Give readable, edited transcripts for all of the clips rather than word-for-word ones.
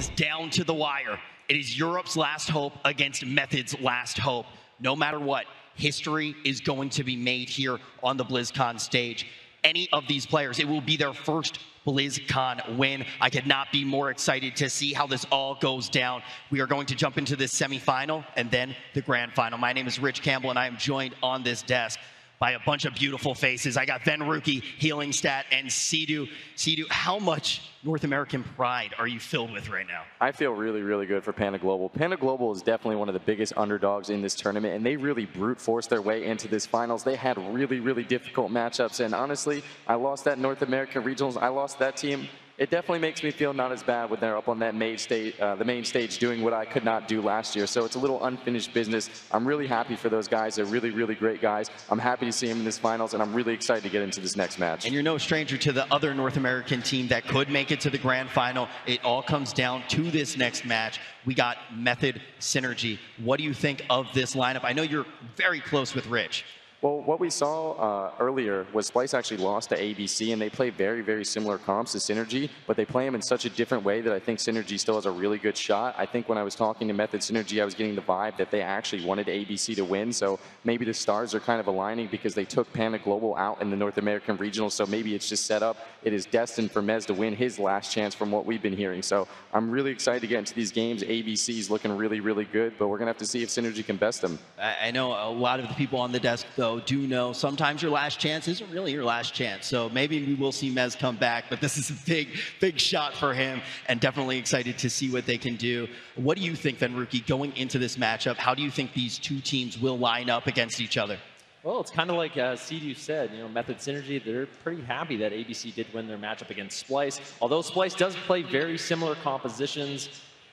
comes down to the wire. It is Europe's last hope against Method's last hope. No matter what, history is going to be made here on the BlizzCon stage. Any of these players, it will be their first BlizzCon win. I could not be more excited to see how this all goes down. We are going to jump into this semifinal and then the grand final. My name is Rich Campbell, and I am joined on this desk by a bunch of beautiful faces. I got Venruki, Healing Stat, and Sidu. Sidu, how much North American pride are you filled with right now? I feel really, really good for Panda Global. Panda Global is definitely one of the biggest underdogs in this tournament, and they really brute forced their way into this finals. They had really, really difficult matchups, and honestly, I lost that North American Regionals. I lost that team. It definitely makes me feel not as bad when they're up on that main stage, the main stage doing what I could not do last year. So it's a little unfinished business. I'm really happy for those guys. They're really, really great guys. I'm happy to see them in this finals, and I'm really excited to get into this next match. And you're no stranger to the other North American team that could make it to the grand final. It all comes down to this next match. We got Method Synergy. What do you think of this lineup? I know you're very close with Rich. Well, what we saw earlier was Splice actually lost to ABC, and they play very, very similar comps to Synergy, but they play them in such a different way that I think Synergy still has a really good shot. I think when I was talking to Method Synergy, I was getting the vibe that they actually wanted ABC to win, so maybe the stars are kind of aligning because they took Panda Global out in the North American Regional, so maybe it's just set up. It is destined for Mez to win his last chance from what we've been hearing, so I'm really excited to get into these games. ABC is looking really, really good, but we're going to have to see if Synergy can best them. I know a lot of the people on the desk, though, do know sometimes your last chance isn't really your last chance. So maybe we will see Mez come back, but this is a big, big shot for him, and definitely excited to see what they can do. What do you think, Venruki, going into this matchup? How do you think these two teams will line up against each other? Well, it's kind of like Sidu said, Method Synergy, they're pretty happy that ABC did win their matchup against Splice. Although Splice does play very similar compositions,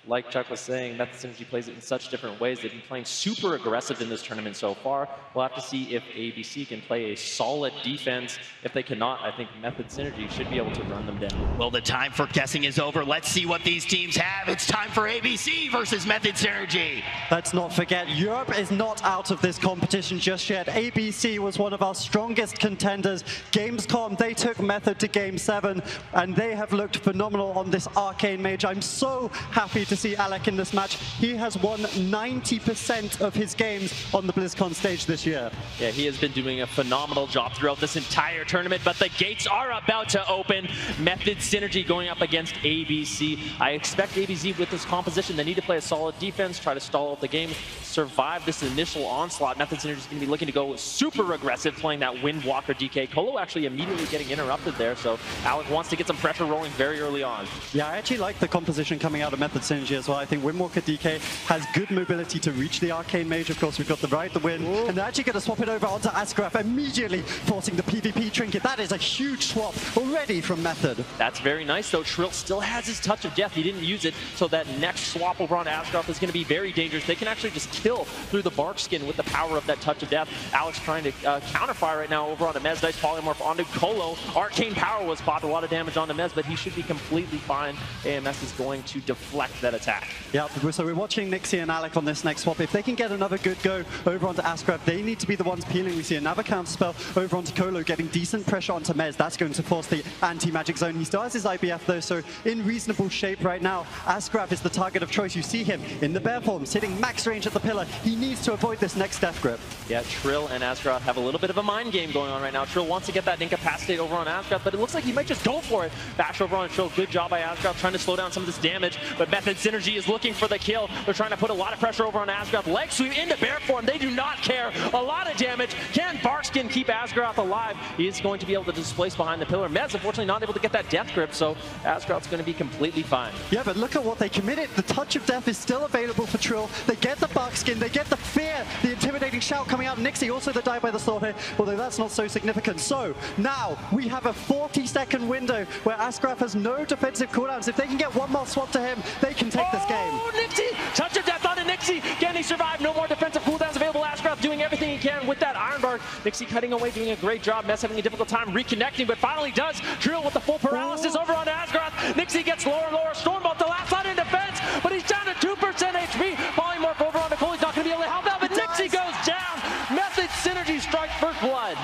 like Chuck was saying, Method Synergy plays it in such different ways. They've been playing super aggressive in this tournament so far. We'll have to see if ABC can play a solid defense. If they cannot, I think Method Synergy should be able to run them down. Well, the time for guessing is over. Let's see what these teams have. It's time for ABC versus Method Synergy. Let's not forget, Europe is not out of this competition just yet. ABC was one of our strongest contenders. Gamescom, they took Method to Game 7, and they have looked phenomenal on this Arcane Mage. I'm so happy to see Alec in this match. He has won 90% of his games on the BlizzCon stage this year. Yeah, he has been doing a phenomenal job throughout this entire tournament, but the gates are about to open. Method Synergy going up against ABC. I expect ABC with this composition, they need to play a solid defense, try to stall out the game, survive this initial onslaught. Method Synergy is going to be looking to go super aggressive, playing that Windwalker DK. Colo actually immediately getting interrupted there, so Alec wants to get some pressure rolling very early on. Yeah, I actually like the composition coming out of Method Synergy as well. I think Windwalker DK has good mobility to reach the Arcane Mage. Of course, we've got the Ride the Wind, and they're actually going to swap it over onto Asgraf, immediately forcing the PvP trinket. That is a huge swap already from Method. That's very nice, though. Trill still has his Touch of Death. He didn't use it, so that next swap over on Asgraf is going to be very dangerous. They can actually just kill through the Bark Skin with the power of that Touch of Death. Alex trying to counterfire right now over on the Mez. Nice polymorph onto Colo. Arcane Power was popped, a lot of damage on the Mez, but he should be completely fine. AMS is going to deflect that attack. Yeah, so we're watching Nixie and Alec on this next swap. If they can get another good go over onto Asgraf, they need to be the ones peeling. We see another counter spell over onto Colo, getting decent pressure onto Mez. That's going to force the anti-magic zone. He still has his IBF though, so in reasonable shape right now. Asgraf is the target of choice. You see him in the bear form, sitting max range at the pillar. He needs to avoid this next death grip. Yeah, Trill and Asgraf have a little bit of a mind game going on right now. Trill wants to get that incapacitate over on Asgraf, but it looks like he might just go for it. Bash over on Trill. Good job by Asgraf trying to slow down some of this damage, but Method Synergy is looking for the kill. They're trying to put a lot of pressure over on Asgraf. Leg sweep into bear form. They do not care. A lot of damage. Can Barkskin keep Asgraf alive? He is going to be able to displace behind the pillar. Mez, unfortunately, not able to get that death grip, so Asgraf's going to be completely fine. Yeah, but look at what they committed. The Touch of Death is still available for Trill. They get the Barkskin. They get the fear, the intimidating shout coming out. Nixie also the die by the sword here, although that's not so significant. So now we have a 40-second window where Asgraf has no defensive cooldowns. If they can get one more swap to him, they can take this game. Oh, Nixie! Touch of Death onto Nixie! Can he survive? No more defensive cooldowns available. Asgraf doing everything he can with that Iron Bar. Nixie cutting away, doing a great job. Mess having a difficult time reconnecting, but finally does. Trill with the full paralysis over on Asgraf. Nixie gets lower and lower. Stormbolt the last line in defense, but he's down to 2% HP. Polymorph over on Nicole. He's not going to be able to help out, but Nixie goes down. Method Synergy strike first blood.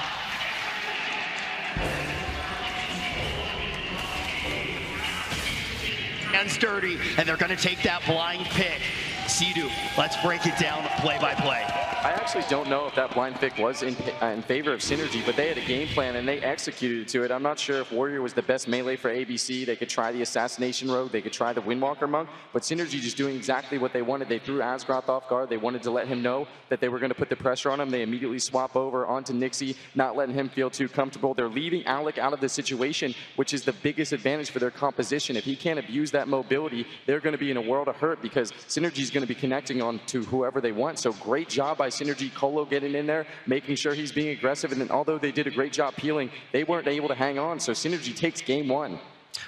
Now hands dirty, and they're going to take that blind pick. Sidu, let's break it down play by play. I actually don't know if that blind pick was in favor of Synergy, but they had a game plan and they executed to it. I'm not sure if Warrior was the best melee for ABC. They could try the Assassination Rogue, they could try the Windwalker Monk, but Synergy just doing exactly what they wanted. They threw Asgroth off guard. They wanted to let him know that they were going to put the pressure on him. They immediately swap over onto Nixie, not letting him feel too comfortable. They're leaving Alec out of the situation, which is the biggest advantage for their composition. If he can't abuse that mobility, they're going to be in a world of hurt because Synergy's going to be connecting on to whoever they want. So great job by Synergy. Colo getting in there, making sure he's being aggressive, and then although they did a great job peeling, they weren't able to hang on. So Synergy takes game one.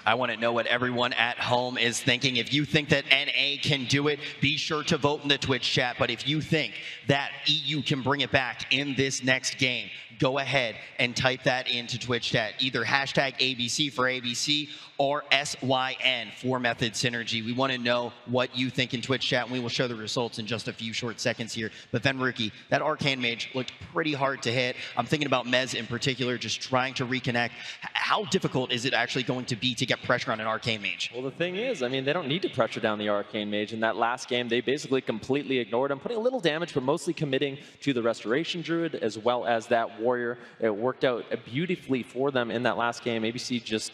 I want to know what everyone at home is thinking. If you think that NA can do it, be sure to vote in the Twitch chat. But if you think that EU can bring it back in this next game, go ahead and type that into Twitch chat. Either hashtag ABC for ABC or SYN for Method Synergy. We want to know what you think in Twitch chat, and we will show the results in just a few short seconds here. But then, Rookie, that Arcane Mage looked pretty hard to hit. I'm thinking about Mez in particular, just trying to reconnect. How difficult is it actually going to be to get pressure on an Arcane Mage? Well, the thing is, I mean, they don't need to pressure down the Arcane Mage. In that last game, they basically completely ignored him, putting a little damage, but mostly committing to the Restoration Druid as well as that Warrior. It worked out beautifully for them in that last game. ABC just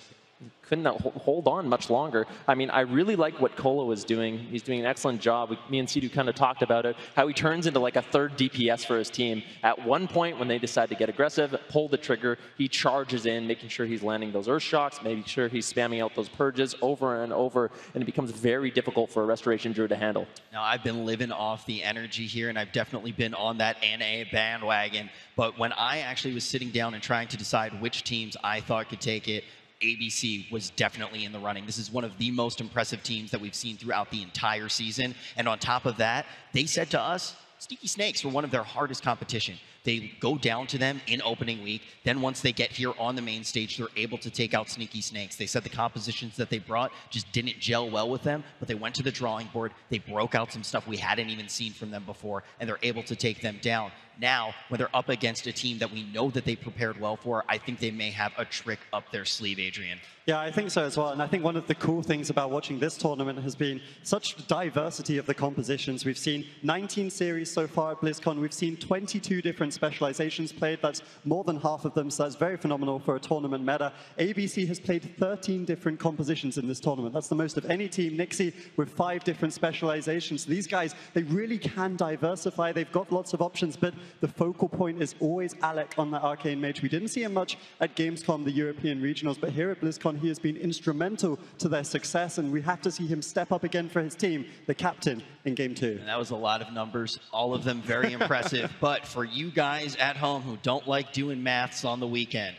couldn't hold on much longer. I mean, I really like what Colo is doing. He's doing an excellent job. Me and Sidu kind of talked about it, how he turns into like a third DPS for his team. At one point, when they decide to get aggressive, pull the trigger, he charges in, making sure he's landing those Earth Shocks, making sure he's spamming out those purges over and over, and it becomes very difficult for a Restoration Druid to handle. Now, I've been living off the energy here, and I've definitely been on that NA bandwagon. But when I actually was sitting down and trying to decide which teams I thought could take it, ABC was definitely in the running. This is one of the most impressive teams that we've seen throughout the entire season. And on top of that, they said to us, Sneaky Snakes were one of their hardest competition. They go down to them in opening week. Then once they get here on the main stage, they're able to take out Sneaky Snakes. They said the compositions that they brought just didn't gel well with them, but they went to the drawing board. They broke out some stuff we hadn't even seen from them before, and they're able to take them down. Now, when they're up against a team that we know that they prepared well for, I think they may have a trick up their sleeve, Adrian. Yeah, I think so as well. And I think one of the cool things about watching this tournament has been such diversity of the compositions. We've seen 19 series so far at BlizzCon. We've seen 22 different specializations played. That's more than half of them, so that's very phenomenal for a tournament meta. ABC has played 13 different compositions in this tournament. That's the most of any team. Nixie with 5 different specializations. These guys, they really can diversify. They've got lots of options, but the focal point is always Alec on the Arcane Mage. We didn't see him much at Gamescom, the European regionals, but here at BlizzCon, he has been instrumental to their success, and we have to see him step up again for his team, the captain, in Game 2. And that was a lot of numbers, all of them very impressive. But for you guys at home who don't like doing maths on the weekend,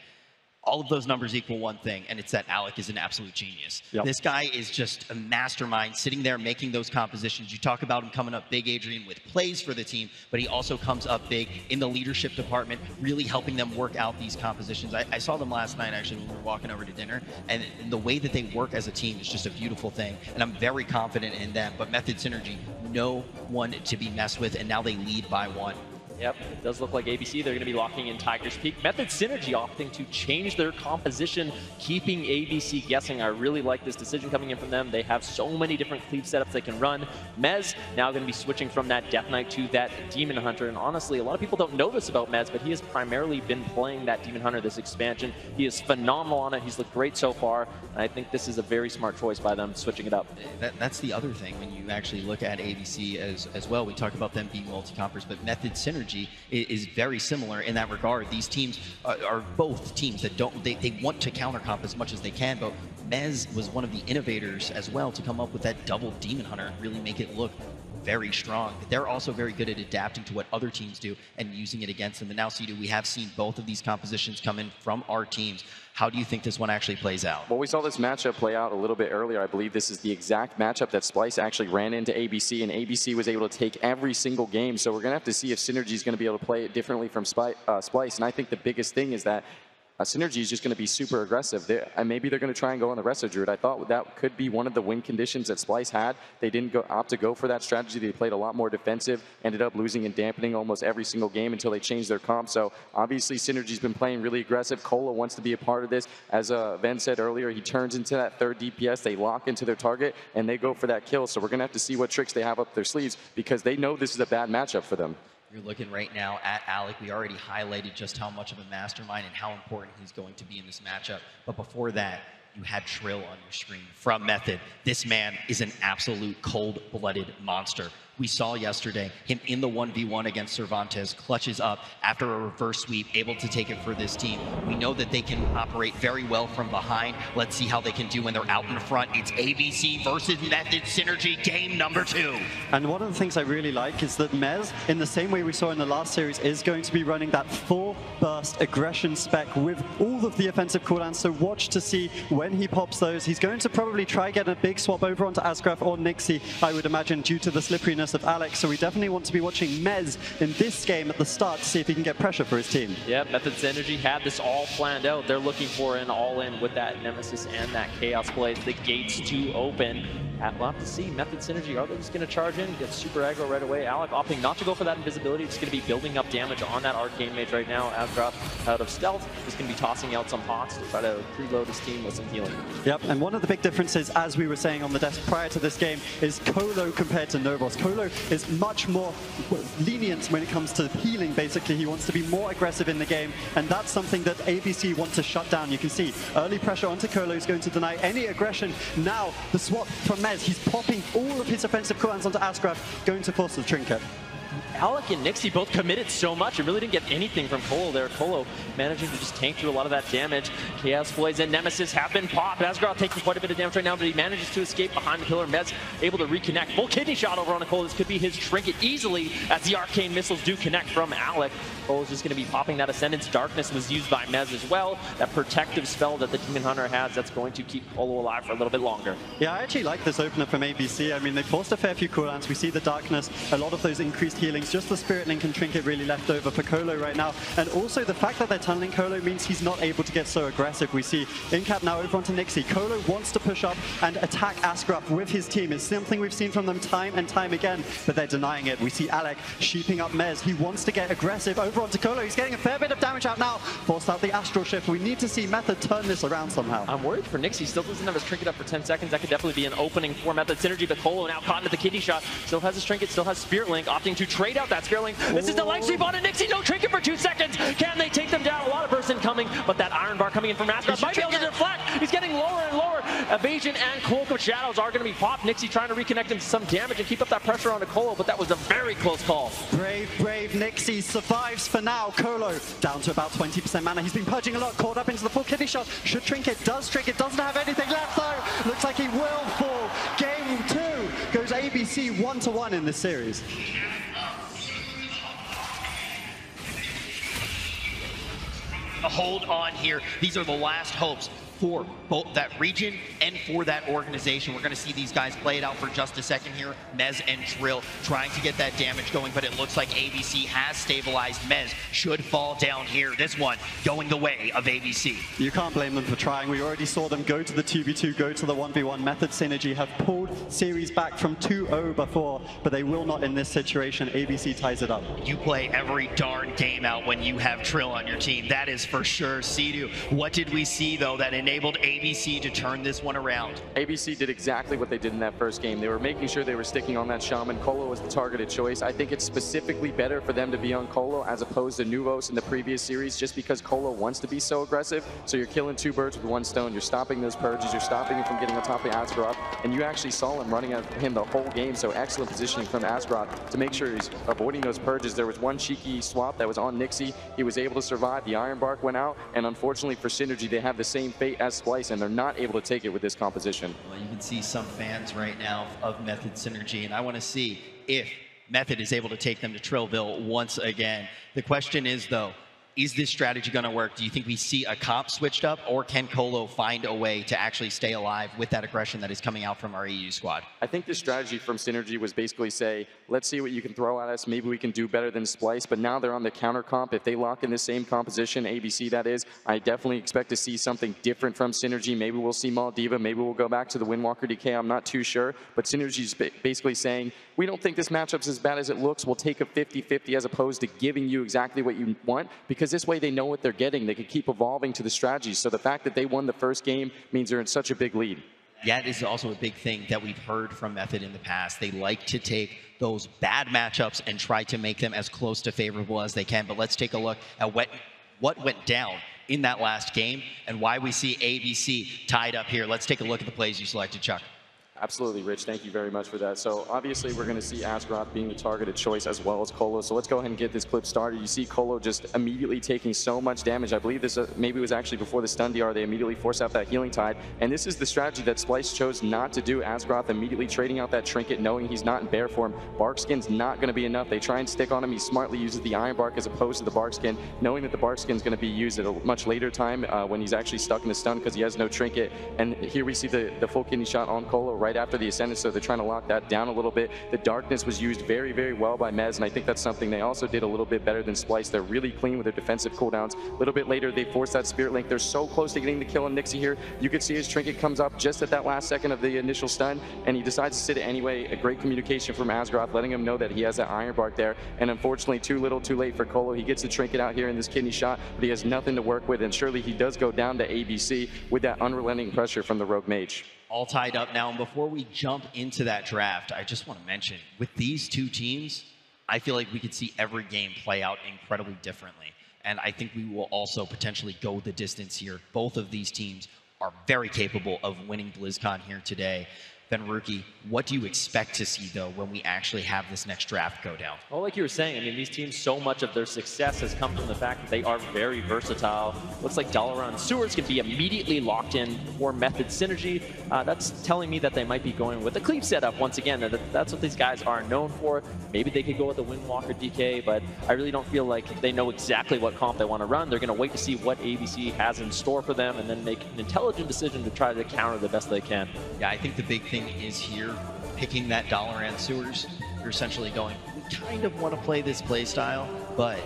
all of those numbers equal one thing, and it's that Alec is an absolute genius. Yep. This guy is just a mastermind sitting there making those compositions. You talk about him coming up big, Adrian, with plays for the team, but he also comes up big in the leadership department, really helping them work out these compositions. I saw them last night, actually, when we were walking over to dinner, and the way that they work as a team is just a beautiful thing, and I'm very confident in them. But Method Synergy, no one to be messed with, and now they lead by 1. Yep, it does look like ABC, they're going to be locking in Tiger's Peak. Method Synergy opting to change their composition, keeping ABC guessing. I really like this decision coming in from them. They have so many different cleave setups they can run. Mez now going to be switching from that Death Knight to that Demon Hunter. And honestly, a lot of people don't know this about Mez, but he has primarily been playing that Demon Hunter this expansion. He is phenomenal on it. He's looked great so far. And I think this is a very smart choice by them, switching it up. That's the other thing when you actually look at ABC as well. We talk about them being multi-compers, but Method Synergy is very similar in that regard. These teams are both teams that they want to counter comp as much as they can, but Mez was one of the innovators as well to come up with that double Demon Hunter and really make it look very strong. They're also very good at adapting to what other teams do and using it against them. And now, Sidu, we have seen both of these compositions come in from our teams. How do you think this one actually plays out? Well, we saw this matchup play out a little bit earlier. I believe this is the exact matchup that Splice actually ran into ABC, and ABC was able to take every single game. So we're going to have to see if Synergy is going to be able to play it differently from Splice. And I think the biggest thing is that Synergy is just going to be super aggressive. And maybe they're going to try and go on the Resto Druid. I thought that could be one of the win conditions that Splyce had. They didn't opt to go for that strategy. They played a lot more defensive, ended up losing and dampening almost every single game until they changed their comp. So obviously Synergy's been playing really aggressive. Colo wants to be a part of this. As Ven said earlier, he turns into that third DPS. They lock into their target and they go for that kill. So we're going to have to see what tricks they have up their sleeves because they know this is a bad matchup for them. You're looking right now at Alec. We already highlighted just how much of a mastermind and how important he's going to be in this matchup. But before that, you had Trill on your screen from Method. This man is an absolute cold-blooded monster. We saw yesterday him in the 1v1 against Cervantes, clutches up after a reverse sweep, able to take it for this team. We know that they can operate very well from behind. Let's see how they can do when they're out in front. It's ABC versus Method Synergy, game number 2. And one of the things I really like is that Mez, in the same way we saw in the last series, is going to be running that full burst aggression spec with all of the offensive cooldowns. So watch to see when he pops those. He's going to probably try get a big swap over onto Asgraf or Nixie, I would imagine, due to the slipperiness of Alex. So we definitely want to be watching Mez in this game at the start to see if he can get pressure for his team. Yeah, Method's Energy had this all planned out. They're looking for an all-in with that Nemesis and that Chaos Blade. The gates to open. We'll have to see. Method Synergy, are they just going to charge in, get super aggro right away? Alec opting not to go for that invisibility. It's going to be building up damage on that Arcane Mage right now. Asgraf out of stealth is going to be tossing out some pots to try to preload his team with some healing. Yep, and one of the big differences, as we were saying on the desk prior to this game, is Colo compared to Novos. Colo is much more lenient when it comes to healing, basically. He wants to be more aggressive in the game, and that's something that ABC want to shut down. You can see early pressure onto Colo is going to deny any aggression. Now, the swap from Mez, he's popping all of his offensive cooldowns onto Asgraf, going to force the trinket. Alec and Nixie both committed so much and really didn't get anything from Colo there. Colo managing to just tank through a lot of that damage. Chaos Blades and Nemesis have been popped. Asgraf taking quite a bit of damage right now, but he manages to escape behind the pillar. Mez able to reconnect. Full kidney shot over on Colo. This could be his trinket easily as the arcane missiles do connect from Alec. Colo's just going to be popping that Ascendance. Darkness was used by Mez as well. That protective spell that the Demon Hunter has, that's going to keep Colo alive for a little bit longer. Yeah, I actually like this opener from ABC. I mean, they forced a fair few cooldowns. We see the Darkness, a lot of those increased healings, just the Spirit Link and Trinket really left over for Colo right now. And also the fact that they're tunneling Colo means he's not able to get so aggressive. We see Incap now over onto Nixie. Colo wants to push up and attack Asgraf with his team. It's something we've seen from them time and time again, but they're denying it. We see Alec sheeping up Mez. He wants to get aggressive over onto Colo. He's getting a fair bit of damage out now. Forced out the Astral Shift. We need to see Method turn this around somehow. I'm worried for Nixie. Still doesn't have his Trinket up for 10 seconds. That could definitely be an opening for Method Synergy, but Colo now caught into the kidney shot. Still has his Trinket, still has Spirit Link, opting to trade out that Spirit Link. This is the leg sweep on it. Nixie, no Trinket for 2 seconds. Can they take them down? A lot of burst incoming, but that Iron Bar coming in from Asgraf might be able to deflect. He's getting lower and lower. Evasion and Cloak of Shadows are going to be popped. Nixie trying to reconnect him to some damage and keep up that pressure on Colo, but that was a very close call. Brave Nixie survives for now. Colo down to about 20% mana. He's been purging a lot, caught up into the full kidney shot. Should Trinket, does Trinket, doesn't have anything left though. Looks like he will fall. Game 2 goes ABC 1-1 in this series. Hold on here. These are the last hopes for both that region and for that organization. We're going to see these guys play it out for just a second here. Mez and Trill trying to get that damage going, but it looks like ABC has stabilized. Mez should fall down here. This one going the way of ABC. You can't blame them for trying. We already saw them go to the 2v2, go to the 1v1. Method Synergy have pulled series back from 2-0 before, but they will not in this situation. ABC ties it up. You play every darn game out when you have Trill on your team. That is for sure. Sidu, what did we see though that enabled ABC to turn this one around? ABC did exactly what they did in that first game. They were making sure they were sticking on that Shaman. Colo was the targeted choice. I think it's specifically better for them to be on Colo as opposed to Nuvos in the previous series, just because Colo wants to be so aggressive. So you're killing 2 birds with 1 stone. You're stopping those purges. You're stopping him from getting on top of Asgraf. And you actually saw him running at him the whole game. So excellent positioning from Asgraf to make sure he's avoiding those purges. There was one cheeky swap that was on Nixie. He was able to survive. The Iron Bark went out. And unfortunately for Synergy, they have the same fate as Splyce, and they're not able to take it with this composition. Well, you can see some fans right now of Method Synergy, and I want to see if Method is able to take them to Trillville once again. The question is, though, is this strategy going to work? Do you think we see a comp switched up, or can Colo find a way to actually stay alive with that aggression that is coming out from our EU squad? I think the strategy from Synergy was basically say, let's see what you can throw at us. Maybe we can do better than Splice, but now they're on the counter comp. If they lock in the same composition, ABC that is, I definitely expect to see something different from Synergy. Maybe we'll see Maldiva. Maybe we'll go back to the Windwalker DK. I'm not too sure, but Synergy's basically saying, we don't think this matchup's as bad as it looks. We'll take a 50-50 as opposed to giving you exactly what you want, because this way they know what they're getting. They can keep evolving to the strategies. So the fact that they won the first game means they're in such a big lead. Yeah, it is also a big thing that we've heard from Method in the past. They like to take those bad matchups and try to make them as close to favorable as they can. But let's take a look at what went down in that last game and why we see ABC tied up here. Let's take a look at the plays you selected, Chuck. Absolutely, Rich. Thank you very much for that. So obviously we're going to see Asgroth being the targeted choice as well as Colo. So let's go ahead and get this clip started. You see Colo just immediately taking so much damage. I believe this maybe was actually before the stun DR. They immediately force out that healing tide. And this is the strategy that Splice chose not to do. Asgroth immediately trading out that trinket, knowing he's not in bear form. Bark Skin's not going to be enough. They try and stick on him. He smartly uses the Iron Bark as opposed to the Bark Skin, knowing that the Bark Skin's going to be used at a much later time when he's actually stuck in the stun because he has no trinket. And here we see the full kidney shot on Colo right after the Ascendant. So they're trying to lock that down a little bit. The darkness was used very, very well by Mez, and I think that's something they also did a little bit better than Splice. They're really clean with their defensive cooldowns. A little bit later, they force that Spirit Link. They're so close to getting the kill on Nixie here. You could see his trinket comes up just at that last second of the initial stun, and he decides to sit it anyway. A great communication from Asgroth, letting him know that he has that Iron Bark there, and unfortunately, too little, too late for Colo. He gets the trinket out here in this kidney shot, but he has nothing to work with, and surely he does go down to ABC with that unrelenting pressure from the Rogue Mage. All tied up now, and before we jump into that draft, I just want to mention, with these two teams, I feel like we could see every game play out incredibly differently, and I think we will also potentially go the distance here. Both of these teams are very capable of winning BlizzCon here today. Benruki, what do you expect to see, though, when we actually have this next draft go down? Well, like you were saying, I mean, these teams, so much of their success has come from the fact that they are very versatile. Looks like Dalaran Sewers can be immediately locked in for Method Synergy. That's telling me that they might be going with a cleave setup once again. That's what these guys are known for. Maybe they could go with a Windwalker DK, but I really don't feel like they know exactly what comp they want to run. They're going to wait to see what ABC has in store for them and then make an intelligent decision to try to counter the best they can. Yeah, I think the big thing is here, picking that Dalaran Sewers, you're essentially going, we kind of want to play this play style, but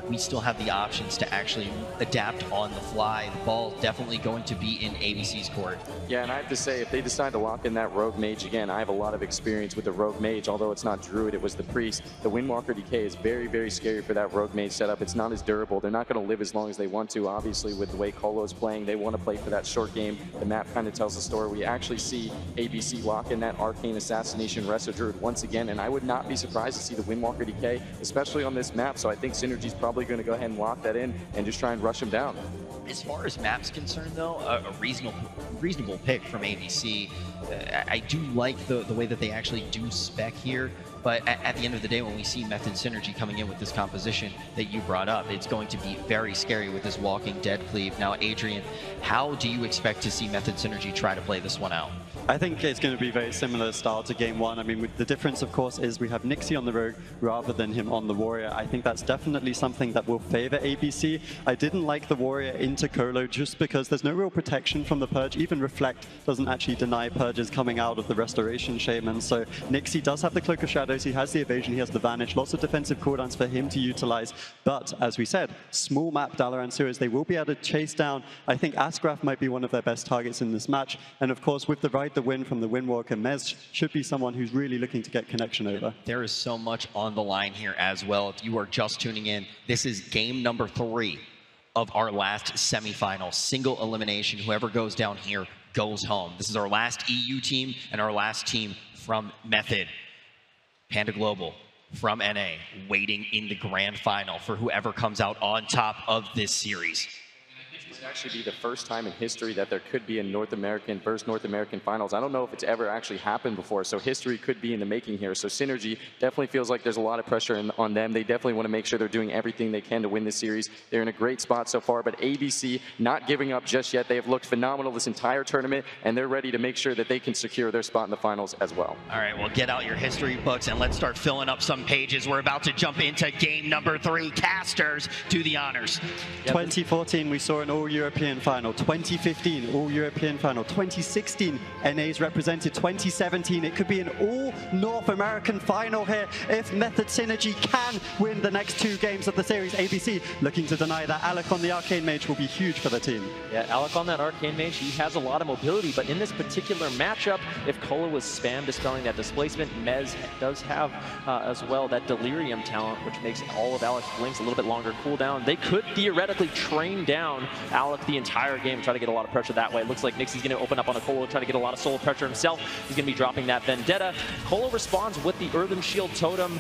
we still have the options to actually adapt on the fly. The ball definitely going to be in ABC's court. Yeah, and I have to say, if they decide to lock in that Rogue Mage again, I have a lot of experience with the Rogue Mage, although it's not Druid, it was the Priest. The Windwalker DK is very, very scary for that Rogue Mage setup. It's not as durable. They're not going to live as long as they want to. Obviously, with the way Colo's playing, they want to play for that short game. The map kind of tells the story. We actually see ABC lock in that Arcane Assassination Resto Druid once again, and I would not be surprised to see the Windwalker DK, especially on this map. So I think Synergy's probably going to go ahead and lock that in and just try and rush him down. As far as map's concerned, though, a reasonable pick from ABC. I do like the way that they actually do spec here, but at the end of the day, when we see Method Synergy coming in with this composition that you brought up, it's going to be very scary with this Walking Dead cleave. Now, Adrian, how do you expect to see Method Synergy try to play this one out? I think it's going to be very similar style to game one. I mean, the difference, of course, is we have Nixie on the Rogue rather than him on the Warrior. I think that's definitely something that will favor ABC. I didn't like the Warrior into Colo just because there's no real protection from the Purge. Even Reflect doesn't actually deny Purges coming out of the Restoration Shaman. So Nixie does have the Cloak of Shadows, he has the Evasion, he has the Vanish, lots of defensive cooldowns for him to utilize. But as we said, small map Dalaran Sewers, they will be able to chase down. I think Asgraf might be one of their best targets in this match. And of course, with the Ride the Win from the Windwalker, Mez should be someone who's really looking to get connection over. There is so much on the line here as well. If you are just tuning in, this is game number 3 of our last semifinal. Single elimination. Whoever goes down here goes home. This is our last EU team and our last team from Method. Panda Global from NA waiting in the grand final for whoever comes out on top of this series. This would actually be the first time in history that there could be a North American versus North American finals. I don't know if it's ever actually happened before, so history could be in the making here. So Synergy definitely feels like there's a lot of pressure on them. They definitely want to make sure they're doing everything they can to win this series. They're in a great spot so far, but ABC not giving up just yet. They have looked phenomenal this entire tournament, and they're ready to make sure that they can secure their spot in the finals as well. All right, well, get out your history books and let's start filling up some pages. We're about to jump into game number 3. Casters, do the honors. 2014, we saw an all-European final. 2015, all-European final. 2016, NA's represented. 2017, it could be an all-North American final here if Method Synergy can win the next 2 games of the series. ABC looking to deny that. Alec on the Arcane Mage will be huge for the team. Yeah, Alec on that Arcane Mage, he has a lot of mobility, but in this particular matchup, if Kola was spam dispelling that displacement, Mez does have as well that Delirium talent, which makes all of Alec's blinks a little bit longer cooldown. They could theoretically train down Alec the entire game, try to get a lot of pressure that way. It looks like Nixie's going to open up on a Kola, try to get a lot of soul pressure himself. He's going to be dropping that Vendetta. Kola responds with the Earthen Shield Totem.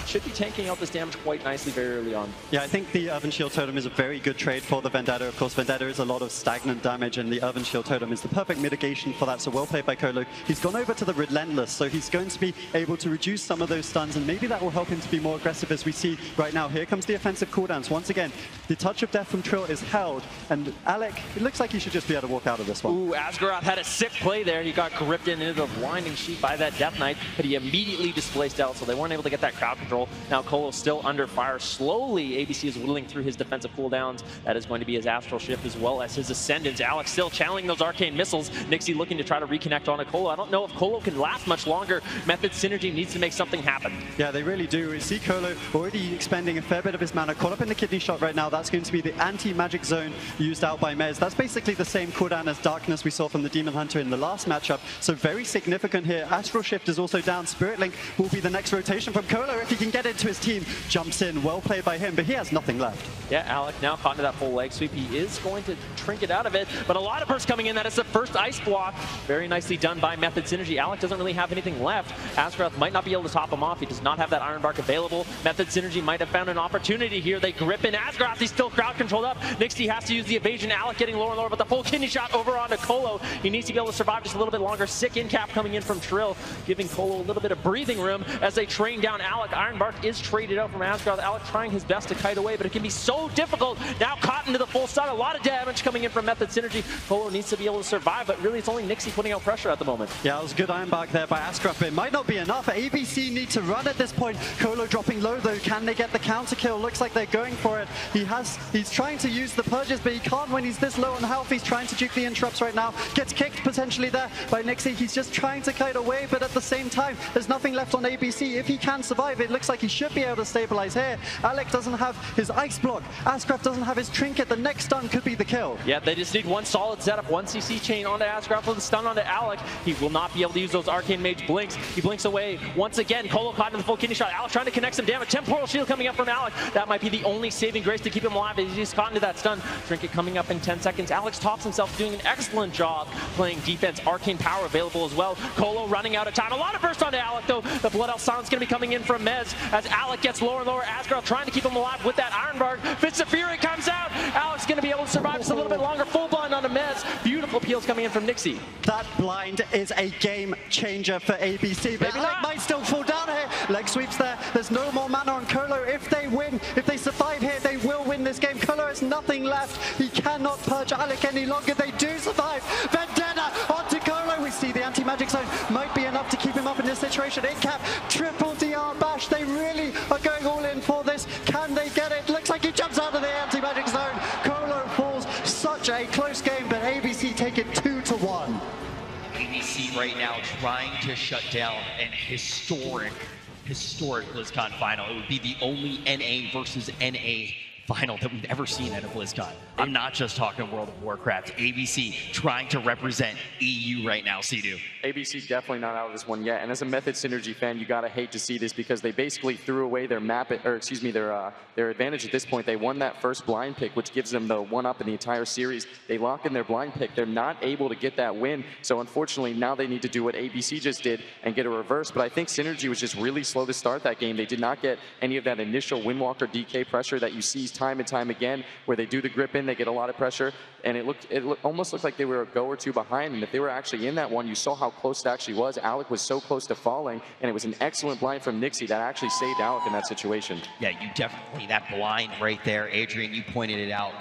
Should be tanking out this damage quite nicely very early on. Yeah, I think the Earthen Shield Totem is a very good trade for the Vendetta. Of course, Vendetta is a lot of stagnant damage, and the Earthen Shield Totem is the perfect mitigation for that, so well played by Kolo. He's gone over to the Relentless, so he's going to be able to reduce some of those stuns, and maybe that will help him to be more aggressive as we see right now. Here comes the offensive cooldowns. Once again, the Touch of Death from Trill is held, and Alec, it looks like he should just be able to walk out of this one. Ooh, Asgaroth had a sick play there. He got gripped into the blinding sheet by that Death Knight, but he immediately displaced out, so they weren't able to get that crowd control. Now Kolo's still under fire. Slowly, ABC is whittling through his defensive cooldowns. That is going to be his Astral Shift as well as his Ascendance. Alex still channeling those Arcane Missiles. Nixie looking to try to reconnect on a Kolo. I don't know if Kolo can last much longer. Method Synergy needs to make something happen. Yeah, they really do. We see Kolo already expending a fair bit of his mana. Caught up in the kidney shot right now. That's going to be the anti-magic zone used out by Mez. That's basically the same cooldown as Darkness we saw from the Demon Hunter in the last matchup. So very significant here. Astral Shift is also down. Spirit Link will be the next rotation from Kolo if he can get into his team. Jumps in. Well played by him, but he has nothing left. Yeah, Alec now caught into that full leg sweep. He is going to trinket out of it, but a lot of bursts coming in. That is the first ice block. Very nicely done by Method Synergy. Alec doesn't really have anything left. Asgaroth might not be able to top him off. He does not have that Iron Bark available. Method Synergy might have found an opportunity here. They grip in Asgaroth. He's still crowd controlled up. Nixie has to use the evasion. Alec getting lower and lower, but the full kidney shot over onto Kolo. He needs to be able to survive just a little bit longer. Sick in cap coming in from Trill, giving Kolo a little bit of breathing room as they train down Alec. Iron Bark is traded out from Asgaroth. Alec trying his best to kite away, but it can be so difficult. Now caught into the full stun. A lot of damage coming in from Method Synergy. Kolo needs to be able to survive, but really it's only Nixie putting out pressure at the moment. Yeah, it was a good Iron Bark there by Asgaroth, but it might not be enough. ABC need to run at this point. Kolo dropping low though. Can they get the counter kill? Looks like they're going for it. He's trying to use the purges, but he can't when he's this low on health. He's trying to juke the interrupts right now. Gets kicked potentially there by Nixie. He's just trying to kite away, but at the same time, there's nothing left on ABC. If he can survive, it looks like he should be able to stabilize here. Alec doesn't have his ice block. Asgaroth doesn't have his trinket. The next stun could be the kill. Yeah, they just need one solid setup, one CC chain onto Asgaroth with a stun onto Alec. He will not be able to use those Arcane Mage blinks. He blinks away once again. Kolo caught in the full kidney shot. Alec trying to connect some damage. Temporal Shield coming up from Alec. That might be the only saving grace to keep him alive. He's caught into that stun. Trinket coming up in 10 seconds. Alex tops himself, doing an excellent job playing defense. Arcane Power available as well. Kolo running out of time. A lot of burst onto Alec though. The Blood Elf Silence going to be coming in from Mez as Alec gets lower and lower. Asgaroth trying to keep him alive with that Iron Bark. Fits of Fury comes out. Alec's going to be able to survive just a little bit longer. Full blind onto Mez. Beautiful peels coming in from Nixie. That blind is a game changer for ABC, but Alec might still fall down here. Leg sweeps there. There's no more mana on Kolo. If they win, if they survive here, they will win this game. Kolo has nothing left. He cannot purge Alec any longer. They do survive. Vendetta onto Kolo. We see the anti-magic zone might be enough to keep him up in this situation. In cap, triple DR bash. They really are going all in for this. Can they get it? Looks like he jumps out of the anti-magic zone. Kolo falls. Such a close game, but ABC take it 2-1. ABC right now trying to shut down an historic BlizzCon final. It would be the only NA versus NA final that we've ever seen at a BlizzCon. I'm not just talking World of Warcraft. ABC trying to represent EU right now, Sidu. ABC definitely not out of this one yet. And as a Method Synergy fan, you gotta hate to see this because they basically threw away their their advantage at this point. They won that first blind pick, which gives them the one up in the entire series. They lock in their blind pick. They're not able to get that win. So unfortunately, now they need to do what ABC just did and get a reverse. But I think Synergy was just really slow to start that game. They did not get any of that initial Windwalker DK pressure that you see time and time again where they do the grip in, they get a lot of pressure, and it almost looked like they were a go or two behind, and if they were actually in that one, you saw how close it actually was. Alec was so close to falling, and it was an excellent blind from Nixie that actually saved Alec in that situation. Yeah, you definitely, that blind right there, Adrian, you pointed it out.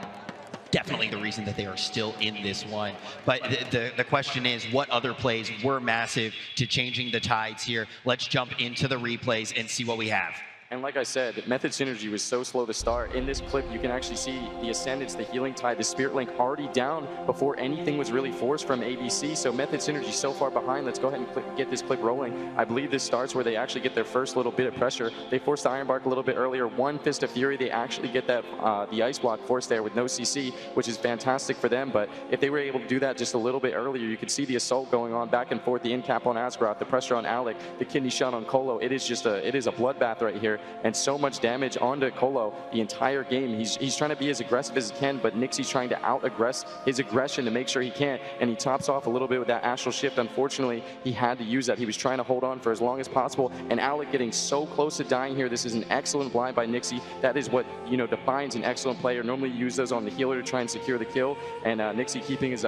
Definitely the reason that they are still in this one. But the question is, what other plays were massive to changing the tides here? Let's jump into the replays and see what we have. And like I said, Method Synergy was so slow to start. In this clip, you can actually see the Ascendance, the Healing Tide, the Spirit Link already down before anything was really forced from ABC. So Method Synergy so far behind. Let's go ahead and get this clip rolling. I believe this starts where they actually get their first little bit of pressure. They forced the Iron Bark a little bit earlier. One Fist of Fury, they actually get that the Ice Block forced there with no CC, which is fantastic for them. But if they were able to do that just a little bit earlier, you could see the assault going on back and forth, the in-cap on Asgroth, the pressure on Alec, the kidney shot on Colo. It is a bloodbath right here, and so much damage onto Colo the entire game. He's trying to be as aggressive as he can, but Nixie's trying to out-aggress his aggression to make sure he can't, and he tops off a little bit with that Astral Shift. Unfortunately, he had to use that. He was trying to hold on for as long as possible, and Alec getting so close to dying here. This is an excellent blind by Nixie. That is what, you know, defines an excellent player. Normally you use those on the healer to try and secure the kill, and Nixie keeping his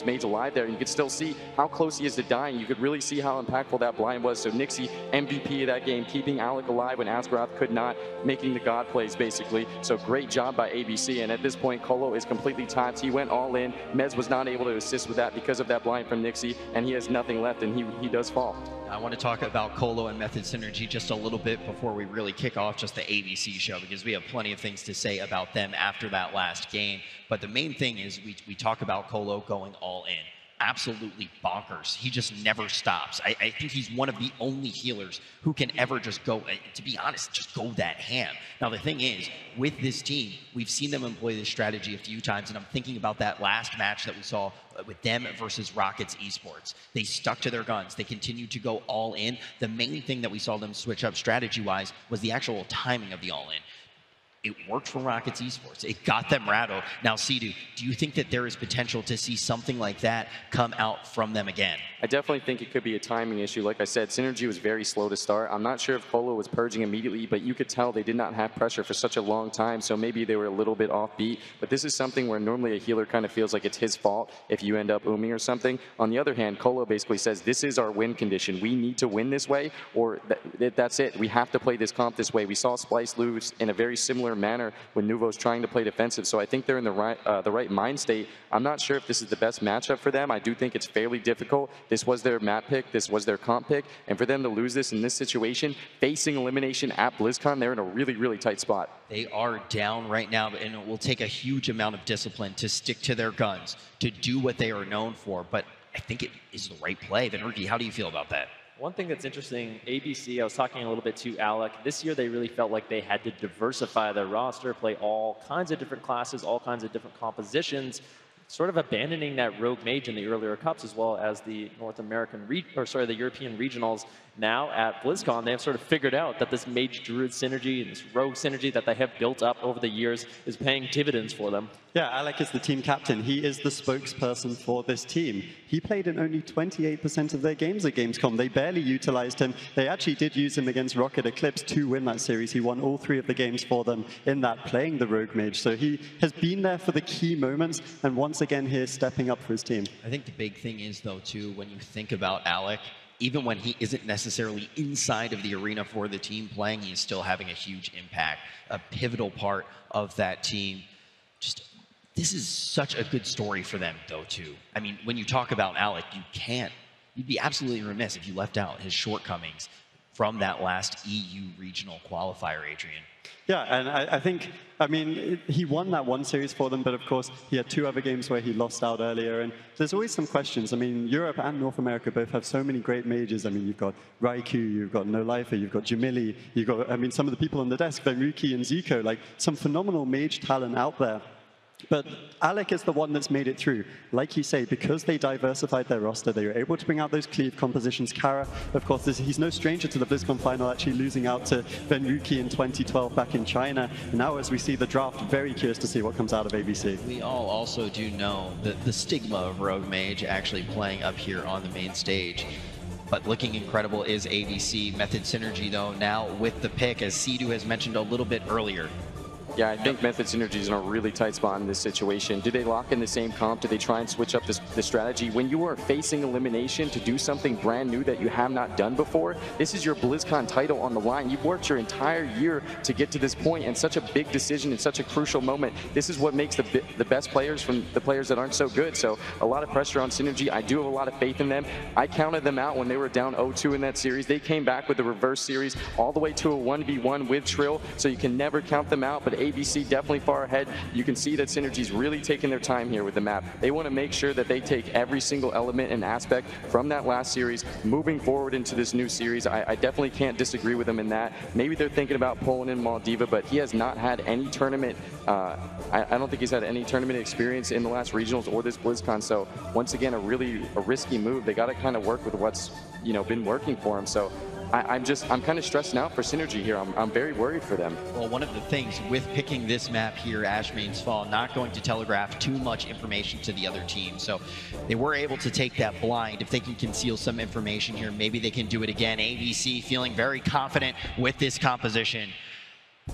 mage alive there. And you could still see how close he is to dying. You could really see how impactful that blind was. So Nixie, MVP of that game, keeping Alec alive when Asgroth could not, making the God plays basically. So great job by ABC, and at this point Colo is completely topped. He went all in. Mez was not able to assist with that because of that blind from Nixie, and he has nothing left, and he does fall. I want to talk about Colo and Method Synergy just a little bit before we really kick off just the ABC show, because we have plenty of things to say about them after that last game. But the main thing is we talk about Colo going all in. Absolutely bonkers. He just never stops. I think he's one of the only healers who can ever just go, to be honest, just go that ham. Now, the thing is, with this team, we've seen them employ this strategy a few times, and I'm thinking about that last match that we saw with them versus Rockets Esports. They stuck to their guns. They continued to go all in. The main thing that we saw them switch up strategy-wise was the actual timing of the all-in. It worked for Rockets Esports. It got them rattled. Now, Sidhu, do you think that there is potential to see something like that come out from them again? I definitely think it could be a timing issue. Like I said, Synergy was very slow to start. I'm not sure if Colo was purging immediately, but you could tell they did not have pressure for such a long time, so maybe they were a little bit offbeat. But this is something where normally a healer kind of feels like it's his fault if you end up ooming or something. On the other hand, Colo basically says, this is our win condition. We need to win this way, or that's it. We have to play this comp this way. We saw Splice lose in a very similar manner when Nuvo's trying to play defensive, so I think they're in the right mind state. I'm not sure if this is the best matchup for them. I do think it's fairly difficult. This was their map pick, this was their comp pick, and for them to lose this in this situation, facing elimination at BlizzCon, they're in a really, really tight spot. They are down right now, and it will take a huge amount of discipline to stick to their guns, to do what they are known for, but I think it is the right play. Venergi, how do you feel about that? One thing that's interesting, ABC, I was talking a little bit to Alec, this year they really felt like they had to diversify their roster, play all kinds of different classes, all kinds of different compositions, sort of abandoning that rogue mage in the earlier cups as well as the the European regionals. Now at BlizzCon, they have sort of figured out that this mage druid synergy and this rogue synergy that they have built up over the years is paying dividends for them. Yeah, Alec is the team captain. He is the spokesperson for this team. He played in only 28% of their games at Gamescom. They barely utilized him. They actually did use him against Rocket Eclipse to win that series. He won all 3 of the games for them in that, playing the rogue mage. So he has been there for the key moments, and once again here stepping up for his team. I think the big thing is, though, too, when you think about Alec, even when he isn't necessarily inside of the arena for the team playing, he is still having a huge impact, a pivotal part of that team. Just, this is such a good story for them, though, too. I mean, when you talk about Alec, you'd be absolutely remiss if you left out his shortcomings from that last EU regional qualifier, Adrian. Yeah, and I think, I mean, he won that one series for them, but of course, he had 2 other games where he lost out earlier, and there's always some questions. I mean, Europe and North America both have so many great mages. I mean, you've got Raikou, you've got No Lifer, you've got Jamili, you've got, I mean, some of the people on the desk, Venruki and Zico, like some phenomenal mage talent out there. But Alec is the one that's made it through. Like you say, because they diversified their roster, they were able to bring out those cleave compositions. Kara, of course, he's no stranger to the BlizzCon final, actually losing out to Venruki in 2012 back in China. And now as we see the draft, very curious to see what comes out of ABC. We all also do know that the stigma of Rogue Mage actually playing up here on the main stage. But looking incredible is ABC. Method Synergy, though, now with the pick, as Sidhu has mentioned a little bit earlier. Yeah, I think Method Synergy is in a really tight spot in this situation. Do they lock in the same comp? Do they try and switch up the strategy? When you are facing elimination to do something brand new that you have not done before, this is your BlizzCon title on the line. You've worked your entire year to get to this point, and such a big decision in such a crucial moment. This is what makes the best players from the players that aren't so good. So a lot of pressure on Synergy. I do have a lot of faith in them. I counted them out when they were down 0-2 in that series. They came back with the reverse series all the way to a 1v1 with Trill, so you can never count them out. But ABC definitely far ahead. You can see that Synergy's really taking their time here with the map. They want to make sure that they take every single element and aspect from that last series moving forward into this new series. I definitely can't disagree with them in that. Maybe they're thinking about pulling in Maldiva, but he has not had any tournament. I don't think he's had any tournament experience in the last regionals or this BlizzCon. So once again, a risky move. They got to kind of work with what's been working for him. So I'm kind of stressing out for Synergy here. I'm very worried for them. Well, one of the things with picking this map here, Ashmane's Fall, not going to telegraph too much information to the other team. So they were able to take that blind. If they can conceal some information here, maybe they can do it again. ABC feeling very confident with this composition.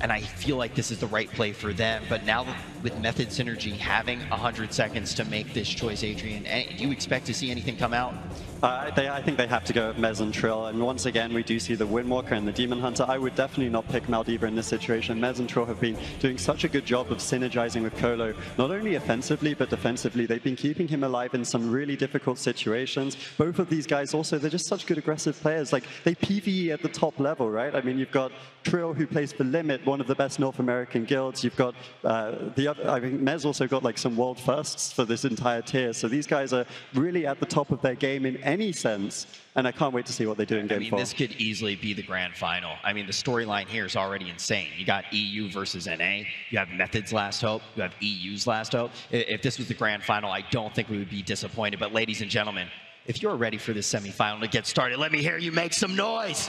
And I feel like this is the right play for them. But now with Method Synergy having 100 seconds to make this choice, Adrian, do you expect to see anything come out? I think they have to go with Mez and Trill. And once again, we do see the Windwalker and the Demon Hunter. I would definitely not pick Maldiva in this situation. Mez and Trill have been doing such a good job of synergizing with Colo, not only offensively, but defensively. They've been keeping him alive in some really difficult situations. Both of these guys also, they're just such good aggressive players. Like, they PvE at the top level, right? I mean, you've got Trill, who plays for Limit, one of the best North American guilds. You've got the other, I mean, Mez also got like some world firsts for this entire tier. So these guys are really at the top of their game in any sense. And I can't wait to see what they do in Game 4. This could easily be the grand final. I mean, the storyline here is already insane. You got EU versus NA. You have Method's last hope. You have EU's last hope. If this was the grand final, I don't think we would be disappointed. But ladies and gentlemen, if you're ready for this semifinal to get started, let me hear you make some noise.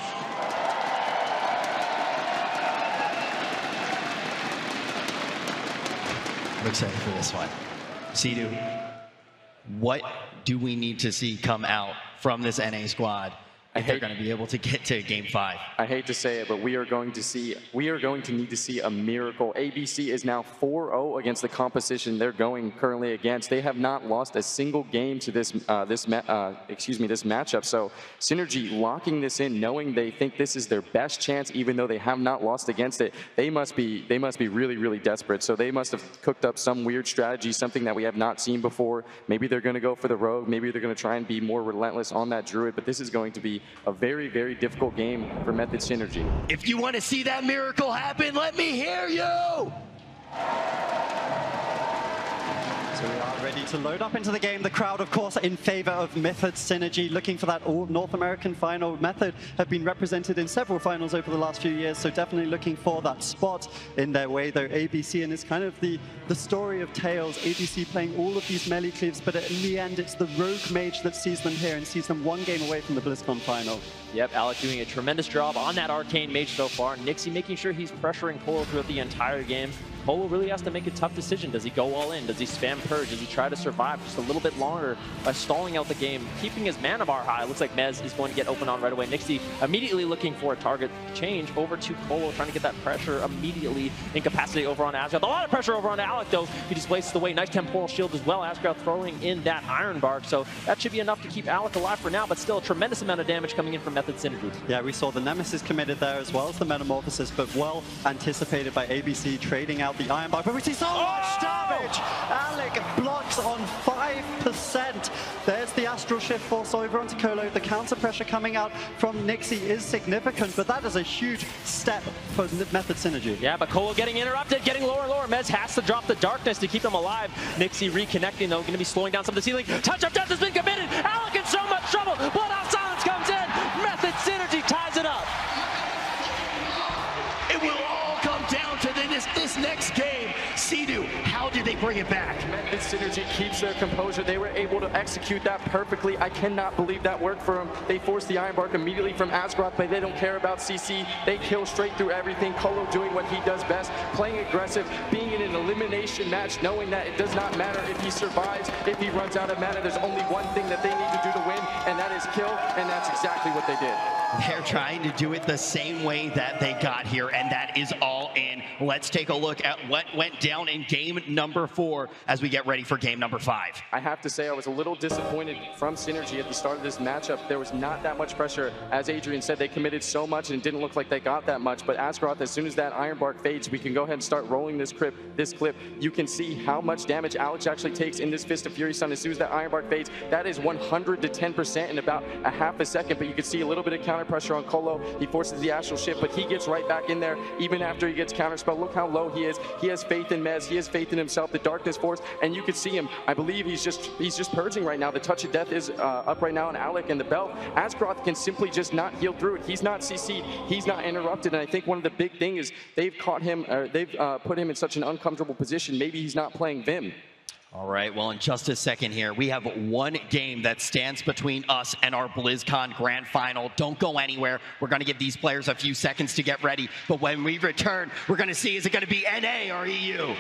I'm excited for this one. Sidhu, what do we need to see come out from this NA squad if they're going to be able to get to Game 5? I hate to say it, but we are going to need to see a miracle. ABC is now 4-0 against the composition they're going currently against. They have not lost a single game to this matchup. So Synergy locking this in, knowing they think this is their best chance, even though they have not lost against it. They must be really, really desperate. So they must have cooked up some weird strategy, something that we have not seen before. Maybe they're going to go for the rogue. Maybe they're going to try and be more relentless on that druid. But this is going to be a very, very difficult game for Method Synergy. If you want to see that miracle happen, let me hear you! So we are ready to load up into the game. The crowd, of course, in favor of Method Synergy, looking for that all-North American final. Method have been represented in several finals over the last few years, so definitely looking for that spot in their way, though ABC, and it's kind of the story of Tails. ABC playing all of these melee cleaves, but in the end, it's the Rogue Mage that sees them here and sees them one game away from the BlizzCon final. Yep, Alec doing a tremendous job on that Arcane Mage so far. Nixie making sure he's pressuring Polo throughout the entire game. Polo really has to make a tough decision. Does he go all in? Does he spam Purge? Does he try to survive just a little bit longer by stalling out the game, keeping his mana bar high? Looks like Mez is going to get open on right away. Nixie immediately looking for a target change over to Polo, trying to get that pressure immediately. Incapacity over on Asgoth. A lot of pressure over on Alec, though. He displaces the way. Nice temporal shield as well. Asgoth throwing in that Iron Bark. So that should be enough to keep Alec alive for now, but still a tremendous amount of damage coming in from Method Synergy. Yeah, we saw the Nemesis committed there as well as the Metamorphosis, but well anticipated by ABC, trading out the Iron Bark. But we see so much damage! Alec blocks on 5%. There's the Astral Shift Force over onto Colo. The counter pressure coming out from Nixie is significant, but that is a huge step for Method Synergy. Yeah, but Colo getting interrupted, getting lower and lower. Mez has to drop the darkness to keep them alive. Nixie reconnecting, though, going to be slowing down some of the ceiling. Touch of Death has been committed. Alec in so much trouble. Blood Off Silence comes in. Method Synergy ties it up. It will all come down to this next game. Sidhu, how did they bring it back? Method Synergy keeps their composure. They were able to execute that perfectly. I cannot believe that worked for them. They forced the Iron Bark immediately from Asgroth, but they don't care about CC. They kill straight through everything. Colo doing what he does best, playing aggressive, being in an elimination match, knowing that it does not matter if he survives, if he runs out of mana. There's only one thing that they need to do to win. and that is kill, and that's exactly what they did. They're trying to do it the same way that they got here, and that is all in. Let's take a look at what went down in game number 4 as we get ready for game number 5. I have to say I was a little disappointed from Synergy at the start of this matchup. There was not that much pressure. As Adrian said, they committed so much and it didn't look like they got that much. But Askroth, as soon as that Iron Bark fades, we can go ahead and start rolling this clip. You can see how much damage Alex actually takes in this Fist of Fury Stun. As soon as that Iron Bark fades, that is 100 to 10% in about a half a second. But you can see a little bit of counter pressure on Colo. He forces the Astral Shift, but he gets right back in there even after he gets counterspell. Look how low he is. He has faith in Mez. He has faith in himself. The Darkness Force, and you can see him. I believe he's just purging right now. The Touch of Death is up right now on Alec and the belt. Askroth can simply just not heal through it. He's not CC'd. He's not interrupted. And I think one of the big things is they've caught him, or they've put him in such an uncomfortable position. Maybe he's not playing Vim. All right, well, in just a second here, we have one game that stands between us and our BlizzCon Grand Final. Don't go anywhere. We're going to give these players a few seconds to get ready. But when we return, we're going to see, is it going to be NA or EU?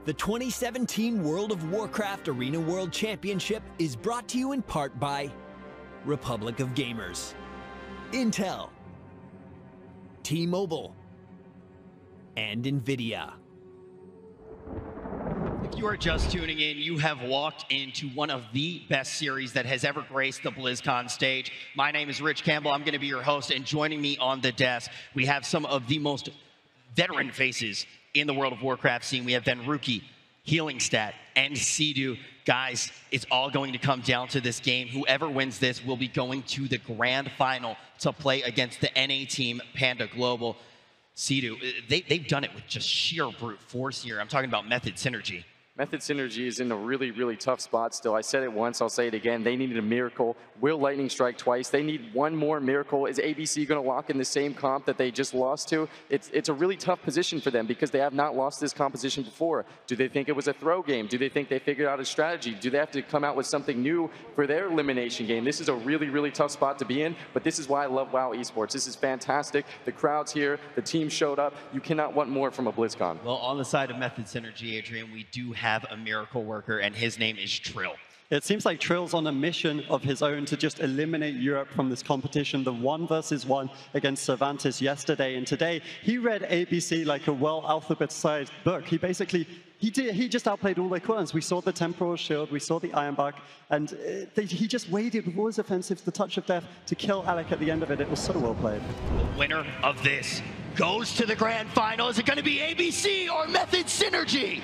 The 2017 World of Warcraft Arena World Championship is brought to you in part by Republic of Gamers, Intel, T-Mobile, and NVIDIA. If you are just tuning in, you have walked into one of the best series that has ever graced the BlizzCon stage. My name is Rich Campbell. I'm going to be your host, and joining me on the desk, we have some of the most veteran faces in the World of Warcraft scene. We have Venruki, Healing Stat, and Sea-Doo. Guys, it's all going to come down to this game. Whoever wins this will be going to the grand final to play against the NA team, Panda Global. Sea-Doo, they've done it with just sheer brute force here. I'm talking about Method Synergy. Method Synergy is in a really, really tough spot still. I said it once, I'll say it again. They needed a miracle. Will Lightning strike twice? They need one more miracle. Is ABC going to lock in the same comp that they just lost to? It's a really tough position for them because they have not lost this composition before. Do they think it was a throw game? Do they think they figured out a strategy? Do they have to come out with something new for their elimination game? This is a really, really tough spot to be in, but this is why I love WoW Esports. This is fantastic. The crowd's here. The team showed up. You cannot want more from a BlizzCon. Well, on the side of Method Synergy, Adrian, we do have a miracle worker, and his name is Trill. It seems like Trill's on a mission of his own to just eliminate Europe from this competition. The 1-versus-1 against Cervantes yesterday, and today he read ABC like a well-alphabetized book. He basically, he just outplayed all their quirns. We saw the Temporal Shield, we saw the Ironbark, and he just waited with all his offensives, the Touch of Death, to kill Alec at the end of it. It was so well played. The winner of this goes to the grand final. Is it going to be ABC or Method Synergy?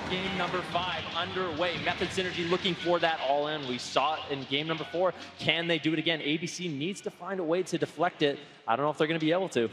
Game number 5 underway. Method Synergy looking for that all-in. We saw it in game number 4. Can they do it again? ABC needs to find a way to deflect it. I don't know if they're going to be able to.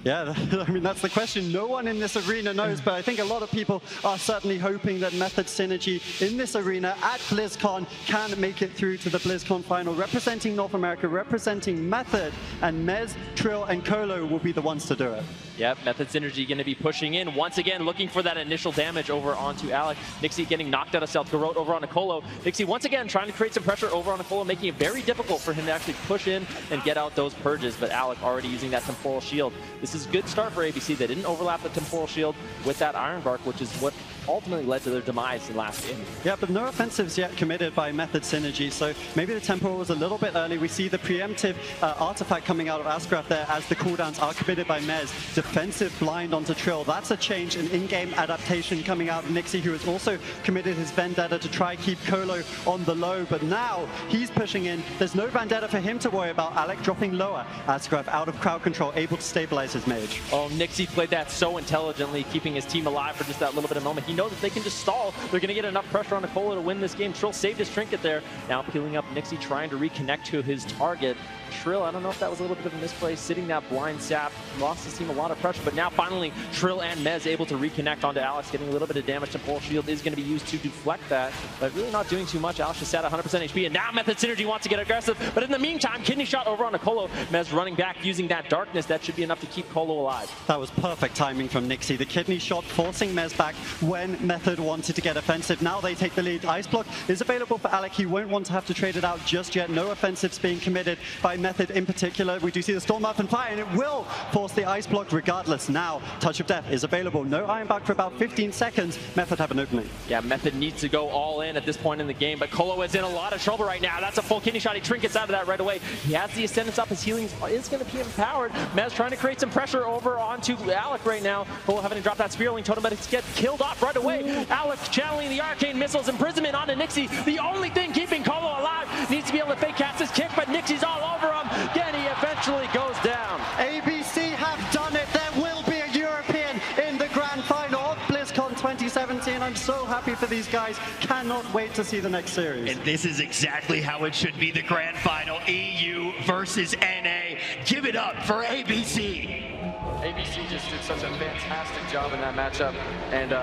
Yeah, I mean, that's the question. No one in this arena knows, but I think a lot of people are certainly hoping that Method Synergy in this arena at BlizzCon can make it through to the BlizzCon final. Representing North America, representing Method, and Mez, Trill, and Colo will be the ones to do it. Yep, Method Synergy going to be pushing in once again, looking for that initial damage over onto Alec. Nixie getting knocked out of stealth. Garrote over on Nicolo. Nixie once again trying to create some pressure over on Nicolo, making it very difficult for him to actually push in and get out those purges, but Alec already using that Temporal Shield. This is a good start for ABC. They didn't overlap the Temporal Shield with that Ironbark, which is what ultimately led to their demise in last game. Yeah, but no offensives yet committed by Method Synergy, so maybe the Temporal was a little bit early. We see the preemptive artifact coming out of Asgraf there as the cooldowns are committed by Mez. Defensive blind onto Trill. That's a change, an in-game adaptation coming out of Nixie, who has also committed his Vendetta to try keep Colo on the low, but now he's pushing in. There's no Vendetta for him to worry about. Alec dropping lower. Asgraf out of crowd control, able to stabilize his mage. Oh, Nixie played that so intelligently, keeping his team alive for just that little bit of moment. He knows if they can just stall, they're going to get enough pressure on Nicolo to win this game. Trill saved his trinket there. Now peeling up Nixie, trying to reconnect to his target. Trill, I don't know if that was a little bit of a misplay, sitting that blind sap, lost his team a lot of pressure, but now finally Trill and Mez able to reconnect onto Alex, getting a little bit of damage. Temporal Shield is going to be used to deflect that, but really not doing too much. Alex just sat at 100% HP, and now Method Synergy wants to get aggressive, but in the meantime, kidney shot over on Nicolo. Mez running back using that darkness. That should be enough to keep Colo alive. That was perfect timing from Nixie. The kidney shot forcing Mez back when Method wanted to get offensive. Now they take the lead. Ice Block is available for Alec. He won't want to have to trade it out just yet. No offensives being committed by Method in particular. We do see the Storm Up and Fire, and it will force the Ice Block regardless. Now, Touch of Death is available. No Ironbark for about 15 seconds. Method have an opening. Yeah, Method needs to go all in at this point in the game, but Colo is in a lot of trouble right now. That's a full kidney shot. He trinkets out of that right away. He has the Ascendance up. His healing is going to be empowered. Mez trying to create some pressure over onto Alec right now. Colo having to drop that Spearling Totem, but it's get killed off right away. Alec channeling the Arcane Missiles, imprisonment onto Nixie. The only thing keeping Colo alive needs to be able to fake cast his kick, but Nixie's all over him. Again, he eventually goes down. ABC have done it. There will be a European in the grand final of BlizzCon 2017. I'm so happy for these guys. Cannot wait to see the next series. And this is exactly how it should be, the grand final. EU versus NA. Give it up for ABC. ABC just did such a fantastic job in that matchup, and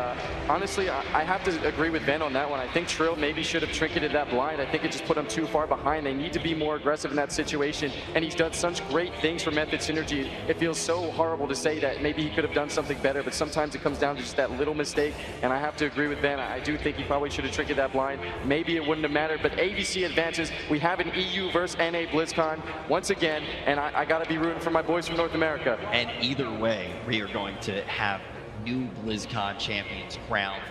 honestly, I have to agree with Ben on that one. I think Trill maybe should have trinketed that blind. I think it just put him too far behind. They need to be more aggressive in that situation, and he's done such great things for Method Synergy. It feels so horrible to say that maybe he could have done something better, but sometimes it comes down to just that little mistake, and I have to agree with Ben. I do think he probably should have trinketed that blind. Maybe it wouldn't have mattered, but ABC advances. We have an EU versus NA BlizzCon once again, and I got to be rooting for my boys from North America. And either way, we are going to have new BlizzCon champions crowned.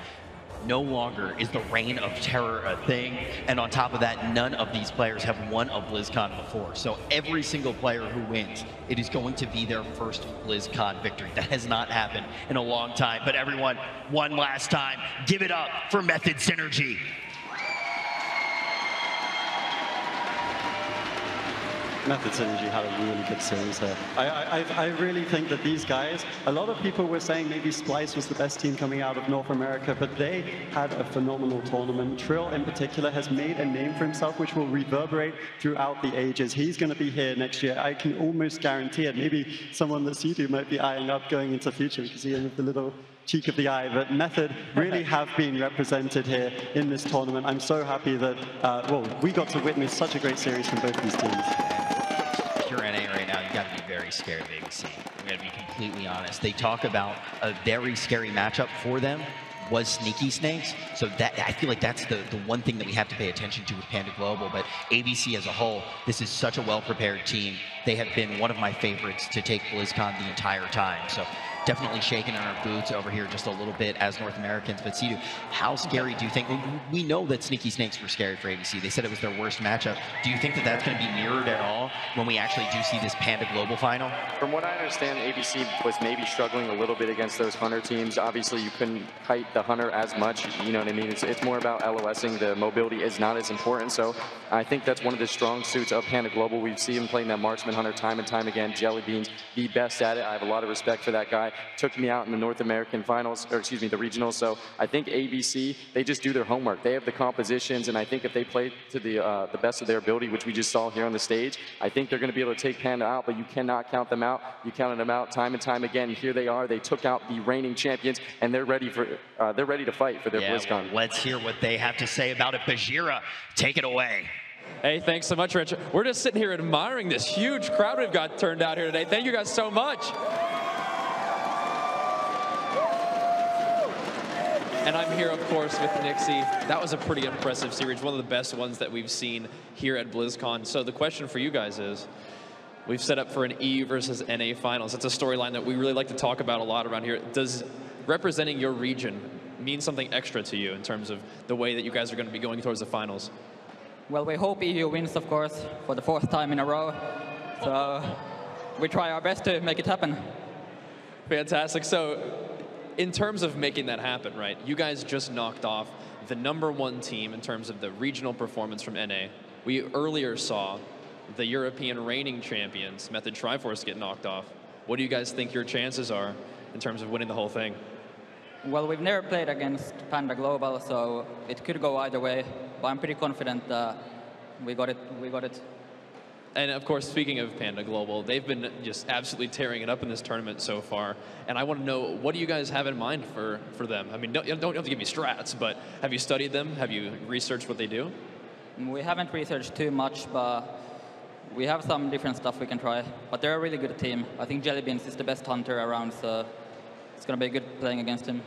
No longer is the Reign of Terror a thing, and on top of that, none of these players have won a BlizzCon before. So every single player who wins, it is going to be their first BlizzCon victory. That has not happened in a long time. But everyone, one last time, give it up for Method Synergy. Method Synergy had a really good series here. I really think that these guys, a lot of people were saying maybe Splice was the best team coming out of North America, but they had a phenomenal tournament. Trill in particular has made a name for himself, which will reverberate throughout the ages. He's going to be here next year. I can almost guarantee it. Maybe someone that you do might be eyeing up going into the future, because he has the little cheek of the eye, but Method really have been represented here in this tournament. I'm so happy that, well, we got to witness such a great series from both these teams. If you're NA right now, you got to be very scared of ABC. We got to be completely honest. They talk about a very scary matchup for them was Sneaky Snakes. So that I feel like that's the one thing that we have to pay attention to with Panda Global. But ABC as a whole, this is such a well-prepared team. They have been one of my favorites to take BlizzCon the entire time. So definitely shaking in our boots over here just a little bit as North Americans. But Sidhu, how scary do you think? We know that Sneaky Snakes were scary for ABC. They said it was their worst matchup. Do you think that that's going to be mirrored at all when we actually do see this Panda Global final? From what I understand, ABC was maybe struggling a little bit against those Hunter teams. Obviously, you couldn't kite the Hunter as much. You know what I mean? It's more about LOSing. The mobility is not as important. So I think that's one of the strong suits of Panda Global. We've seen him playing that Marksman Hunter time and time again. Jelly Beans, the best at it. I have a lot of respect for that guy. Took me out in the North American finals, or excuse me, the regionals. So I think ABC, they just do their homework. They have the compositions, and I think if they play to the best of their ability, which we just saw here on the stage, I think they're going to be able to take Panda out, but you cannot count them out. You counted them out time and time again. Here they are. They took out the reigning champions, and they're ready to fight for their BlizzCon. Well, let's hear what they have to say about it. Bajheera, take it away. Hey, thanks so much, Rich. We're just sitting here admiring this huge crowd we've got turned out here today. Thank you guys so much. And I'm here, of course, with Nixie. That was a pretty impressive series, one of the best ones that we've seen here at BlizzCon. So the question for you guys is, we've set up for an E versus NA finals. It's a storyline that we really like to talk about a lot around here. Does representing your region mean something extra to you in terms of the way that you guys are going to be going towards the finals? Well, we hope EU wins, of course, for the 4th time in a row. So we try our best to make it happen. Fantastic. So in terms of making that happen, right, you guys just knocked off the #1 team in terms of the regional performance from NA. We earlier saw the European reigning champions, Method Triforce, get knocked off. What do you guys think your chances are in terms of winning the whole thing? Well, we've never played against Panda Global, so it could go either way. But I'm pretty confident we got it. We got it. And of course, speaking of Panda Global, they've been just absolutely tearing it up in this tournament so far. And I want to know, what do you guys have in mind for them? I mean, don't have to give me strats, but have you studied them? Have you researched what they do? We haven't researched too much, but we have some different stuff we can try. But they're a really good team. I think Jelly Beans is the best hunter around, so it's going to be good playing against him.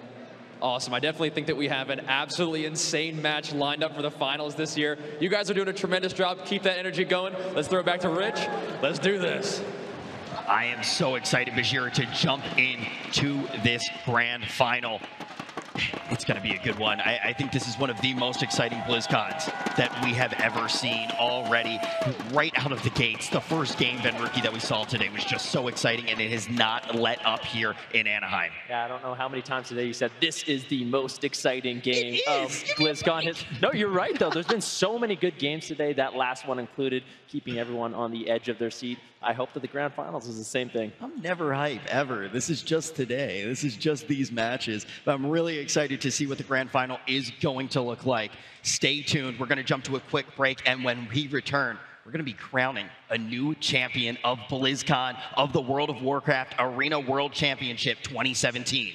Awesome. I definitely think that we have an absolutely insane match lined up for the finals this year. You guys are doing a tremendous job. Keep that energy going. Let's throw it back to Rich. Let's do this. I am so excited, Bajheera, to jump into this grand final. It's going to be a good one. I think this is one of the most exciting BlizzCons that we have ever seen already. Right out of the gates, the first game, Ben Rookie, that we saw today was just so exciting, and it has not let up here in Anaheim. Yeah, I don't know how many times today you said this is the most exciting game of BlizzCon. No, you're right, though. There's been so many good games today, that last one included, keeping everyone on the edge of their seat. I hope that the grand finals is the same thing. I'm never hype, ever. This is just today. This is just these matches. But I'm really excited to see what the grand final is going to look like. Stay tuned. We're going to jump to a quick break, and when we return, we're going to be crowning a new champion of BlizzCon of the World of Warcraft Arena World Championship 2017.